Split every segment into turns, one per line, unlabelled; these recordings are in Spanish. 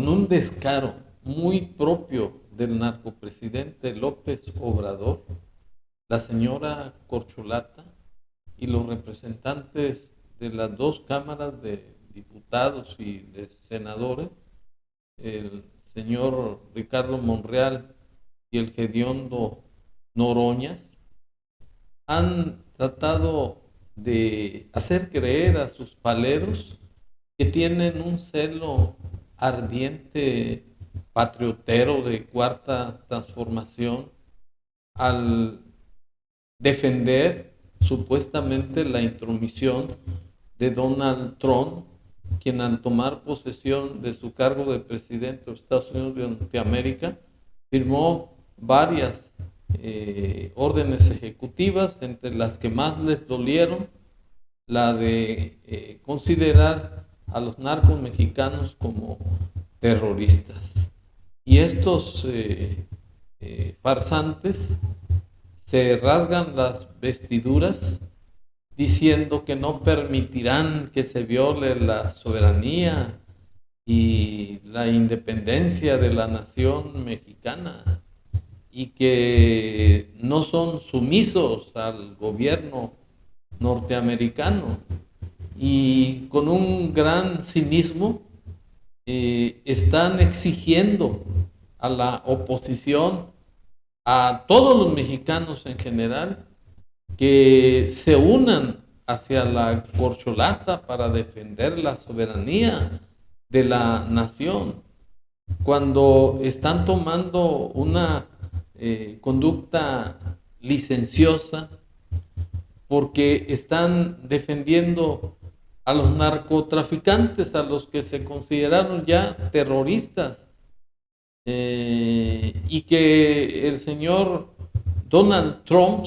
con un descaro muy propio del narcopresidente López Obrador, la señora Corcholata y los representantes de las dos cámaras de diputados y de senadores, el señor Ricardo Monreal y el hediondo Noroñas, han tratado de hacer creer a sus paleros que tienen un celo ardiente patriotero de cuarta transformación al defender supuestamente la intromisión de Donald Trump, quien al tomar posesión de su cargo de presidente de los Estados Unidos de Norteamérica firmó varias órdenes ejecutivas, entre las que más les dolieron la de considerar a los narcos mexicanos como terroristas. Y estos farsantes se rasgan las vestiduras diciendo que no permitirán que se viole la soberanía y la independencia de la nación mexicana, y que no son sumisos al gobierno norteamericano, y con un gran cinismo están exigiendo a la oposición, a todos los mexicanos en general, que se unan hacia la corcholata para defender la soberanía de la nación, cuando están tomando una conducta licenciosa, porque están defendiendo a los narcotraficantes, a los que se consideraron ya terroristas, y que el señor Donald Trump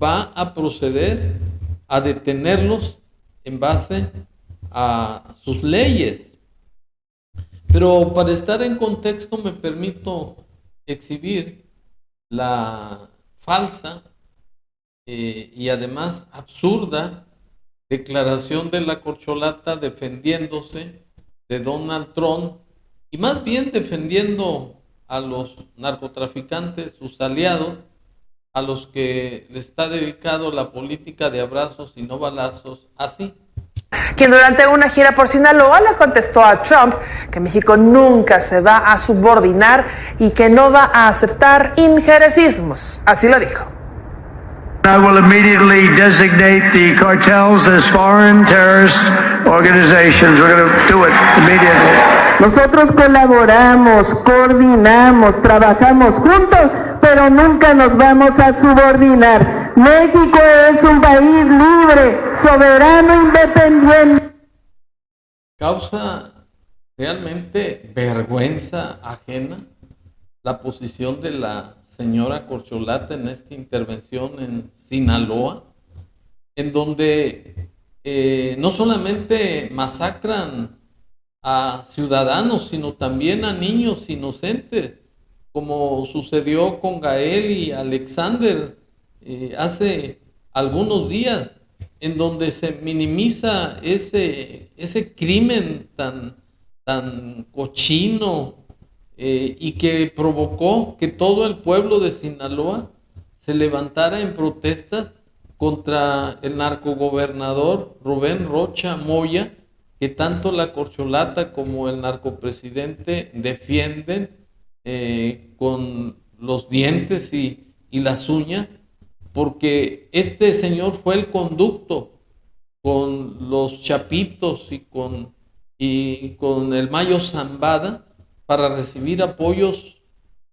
va a proceder a detenerlos en base a sus leyes. Pero para estar en contexto me permito exhibir la falsa y además absurda declaración de la corcholata defendiéndose de Donald Trump, y más bien defendiendo a los narcotraficantes, sus aliados, a los que le está dedicado la política de abrazos y no balazos, así.
Quien durante una gira por Sinaloa le contestó a Trump que México nunca se va a subordinar y que no va a aceptar injerencismos. Así lo dijo.
I will immediately designate the cartels as foreign terrorist organizations. We're going to do it immediately.
Nosotros colaboramos, coordinamos, trabajamos juntos, pero nunca nos vamos a subordinar. México es un país libre, soberano, independiente.
Causa realmente vergüenza ajena la posición de la señora Corcholata en esta intervención en Sinaloa, en donde no solamente masacran a ciudadanos, sino también a niños inocentes, como sucedió con Gael y Alexander hace algunos días, en donde se minimiza ese crimen tan cochino, y que provocó que todo el pueblo de Sinaloa se levantara en protesta contra el narcogobernador Rubén Rocha Moya, que tanto la corcholata como el narcopresidente defienden con los dientes y las uñas, porque este señor fue el conducto con los Chapitos y con el Mayo Zambada para recibir apoyos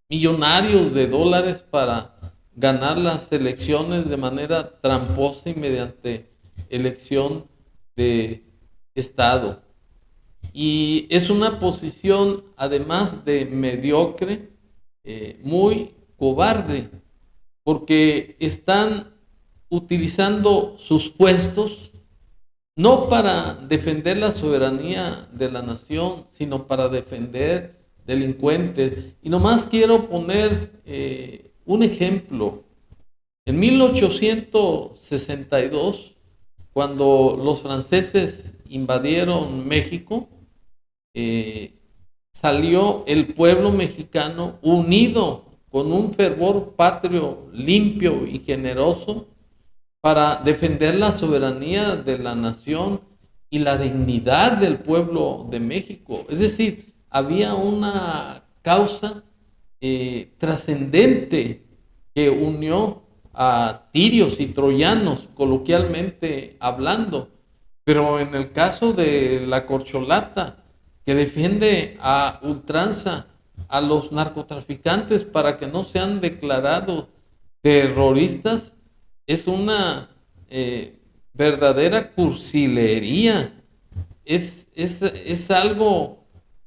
millonarios de dólares para ganar las elecciones de manera tramposa y mediante elección de Estado. Y es una posición, además de mediocre, muy cobarde, porque están utilizando sus puestos no para defender la soberanía de la nación, sino para defender delincuentes. Y nomás quiero poner un ejemplo. En 1862, cuando los franceses invadieron México, salió el pueblo mexicano unido con un fervor patrio limpio y generoso para defender la soberanía de la nación y la dignidad del pueblo de México. Es decir, había una causa trascendente que unió a tirios y troyanos, coloquialmente hablando. Pero en el caso de la corcholata, que defiende a ultranza a los narcotraficantes para que no sean declarados terroristas, es una verdadera cursilería. Es algo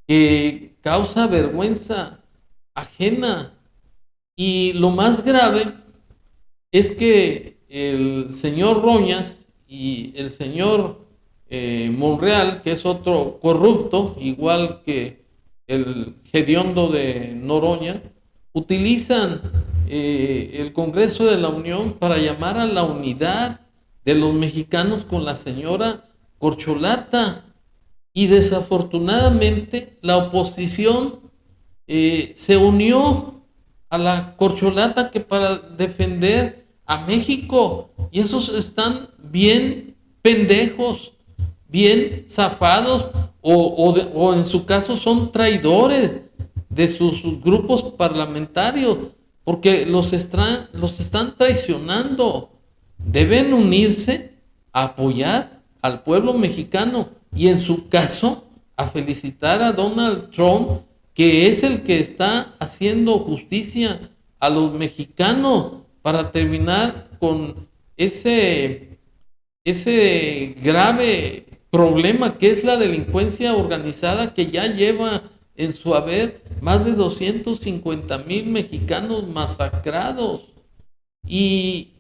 que causa vergüenza ajena. Y lo más grave es que el señor Roñas y el señor Monreal, que es otro corrupto, igual que el hediondo de Noroña, utilizan el Congreso de la Unión para llamar a la unidad de los mexicanos con la señora Corcholata. Y desafortunadamente la oposición se unió a la Corcholata que para defender a México. Y esos están bien pendejos, bien zafados, o en su caso son traidores de sus grupos parlamentarios, porque los están traicionando. Deben unirse a apoyar al pueblo mexicano y en su caso a felicitar a Donald Trump, que es el que está haciendo justicia a los mexicanos para terminar con ese grave problema que es la delincuencia organizada, que ya lleva en su haber más de 250,000 mexicanos masacrados. Y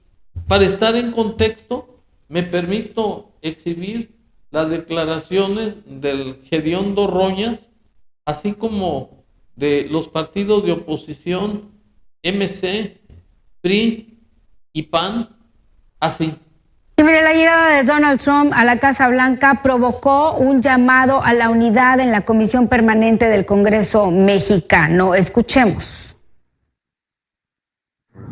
para estar en contexto, me permito exhibir las declaraciones del hediondo Roñas, así como de los partidos de oposición MC, PRI y PAN, así.
Y mire, la llegada de Donald Trump a la Casa Blanca provocó un llamado a la unidad en la Comisión Permanente del Congreso mexicano. Escuchemos.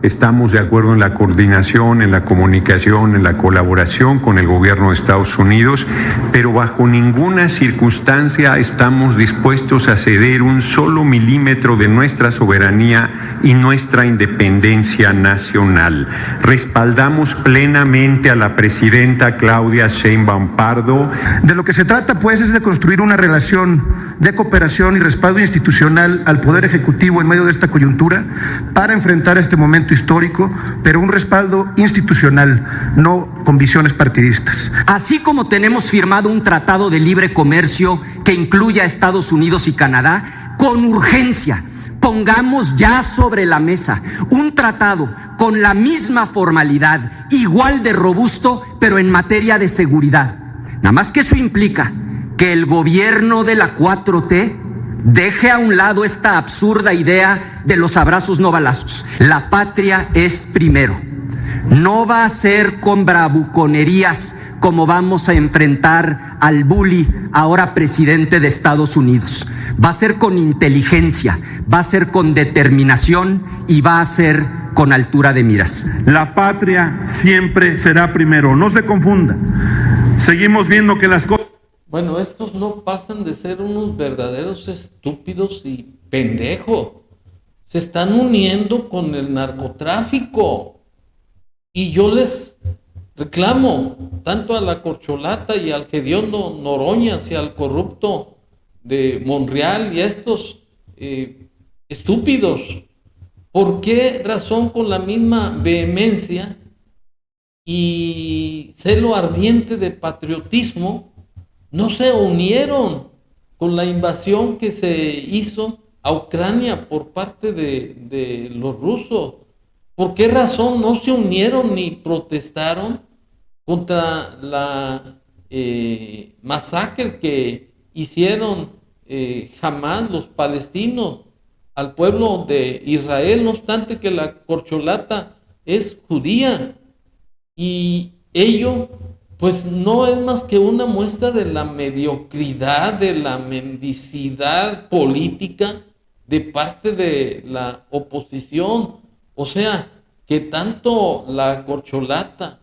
Estamos de acuerdo en la coordinación, en la comunicación, en la colaboración con el gobierno de Estados Unidos, pero bajo ninguna circunstancia estamos dispuestos a ceder un solo milímetro de nuestra soberanía y nuestra independencia nacional. Respaldamos plenamente a la presidenta Claudia Sheinbaum Pardo.
De lo que se trata, pues, es de construir una relación de cooperación y respaldo institucional al Poder Ejecutivo en medio de esta coyuntura para enfrentar este momento histórico, pero un respaldo institucional, no con visiones partidistas.
Así como tenemos firmado un tratado de libre comercio que incluya a Estados Unidos y Canadá, con urgencia pongamos ya sobre la mesa un tratado con la misma formalidad, igual de robusto, pero en materia de seguridad. Nada más que eso implica que el gobierno de la 4T deje a un lado esta absurda idea de los abrazos no balazos. La patria es primero. No va a ser con bravuconerías como vamos a enfrentar al bully, ahora presidente de Estados Unidos. Va a ser con inteligencia, va a ser con determinación y va a ser con altura de miras.
La patria siempre será primero, no se confunda. Seguimos viendo que las cosas...
Bueno, estos no pasan de ser unos verdaderos estúpidos y pendejos. Se están uniendo con el narcotráfico. Y yo les reclamo tanto a la Corcholata y al hediondo Noroñas y al corrupto de Monreal y a estos estúpidos. ¿Por qué razón con la misma vehemencia y celo ardiente de patriotismo no se unieron con la invasión que se hizo a Ucrania por parte de los rusos? ¿Por qué razón no se unieron ni protestaron contra la masacre que hicieron jamás los palestinos al pueblo de Israel? No obstante que la Corcholata es judía y ello pues no es más que una muestra de la mediocridad, de la mendicidad política de parte de la oposición. O sea, que tanto la corcholata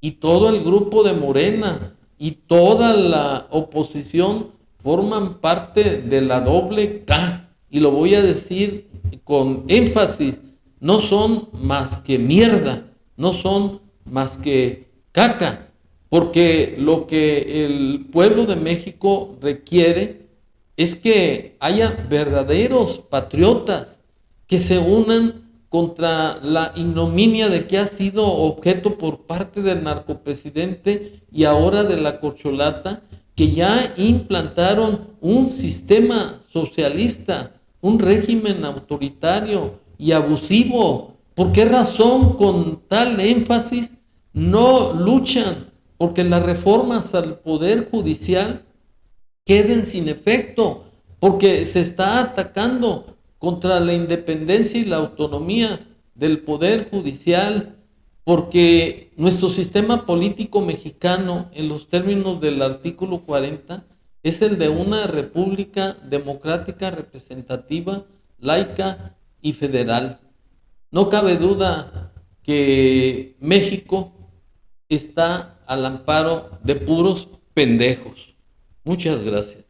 y todo el grupo de Morena y toda la oposición forman parte de la doble K. Y lo voy a decir con énfasis, no son más que mierda, no son más que caca, porque lo que el pueblo de México requiere es que haya verdaderos patriotas que se unan contra la ignominia de que ha sido objeto por parte del narcopresidente y ahora de la corcholata, que ya implantaron un sistema socialista, un régimen autoritario y abusivo. ¿Por qué razón con tal énfasis no luchan porque las reformas al Poder Judicial queden sin efecto? Porque se está atacando contra la independencia y la autonomía del Poder Judicial, porque nuestro sistema político mexicano, en los términos del artículo 40, es el de una república democrática, representativa, laica y federal. No cabe duda que México está al amparo de puros pendejos. Muchas gracias.